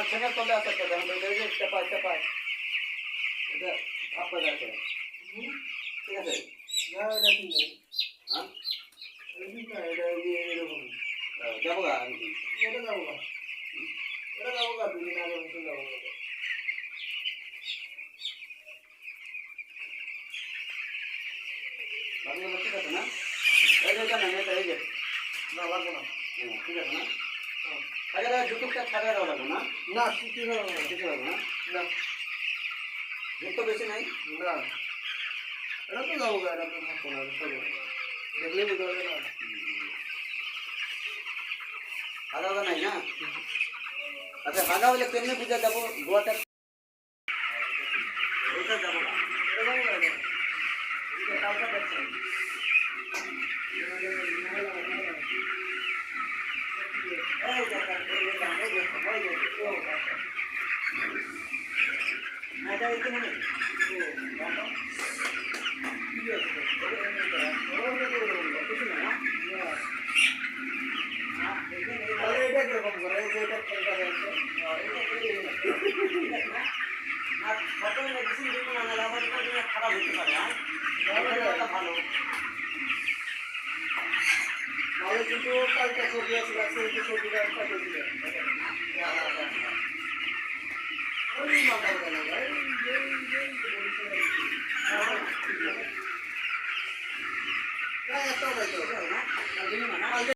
ছেঁকে চলে আসতে হবে এখন চাপায় চাপায় এটা ভাব করে আছে ঠিক আছে না এটা কি নেই হ্যাঁ এটা এরকম যাবো গা আমি এটা যাবো না এটা যাবো না 2 দিন আগে বসে যাবো বাকিগুলো ঠিক আছে না এই যে না এটা এই যে না লাগবে না ঠিক আছে না আগে জুতোটা ছাড়া লাগবে না না শিখতে হবে না ঠিক আছে না না জুতো বেশি নাই না এটা তো যাবো গা এটা তো থাকবো না দেখলে বুঝতে পারবে না হাগা নাই না আচ্ছা হাগা হলে কেমনে বুঝা যাবো গোয়াটা ওইটা যাবো না এটা যাবো না এটা কালকা দেখছেন এই দেখা এটা এখানে নেই এটা কিরকম করে এটা খারাপ হতে পারে ভালো নাহলে কিন্তু কালকে ছবি আছে সেই ছবিটা একটা করে দিলে ওই মাথা গেল ভাই এই এত ভাই তো